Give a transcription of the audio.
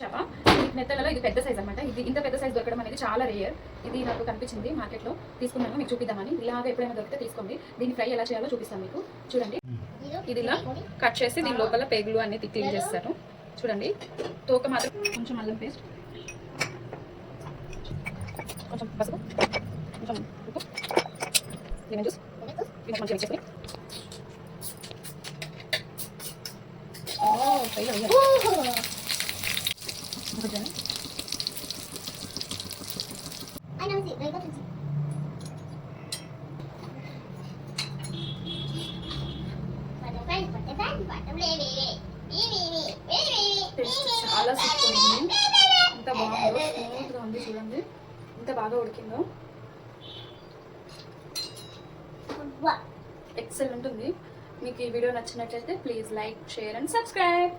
చేప మెత్తలలో ఇది పెద్ద సైజ్ అనమాట. ఇది ఇంత పెద్ద సైజ్ దొరకడం అనేది చాలా రేర్. ఇది నాకు కనిపించింది మార్కెట్లో, తీసుకున్నాను మీకు చూపిద్దామని. ఇలాగా ఎప్పుడైనా దొరికితే తీసుకోండి. దీన్ని ఫ్రై ఎలా చేయాలో చూపిస్తాను మీకు. చూడండి, ఇది ఇలా కట్ చేసి దీని లోపల పేగులు అన్ని క్లీన్ చేస్తారు. చూడండి, తోక మాత్రం కొంచెం అల్లం పేస్ట్, కొంచెం పసుపు, కొంచెం ఉప్పు, లెమన్ జ్యూస్, ఇది మంచిగా వేసుకొని ఫ్రై అయ్యాలి. చాలా సూపర్ ఉంది. ఎంత బాగుందో, స్మూత్గా ఉంది. చూడండి ఎంత బాగా ఉడికిందో, ఎక్సలెంట్ ఉంది. మీకు ఈ వీడియో నచ్చినట్లయితే please like, share and subscribe.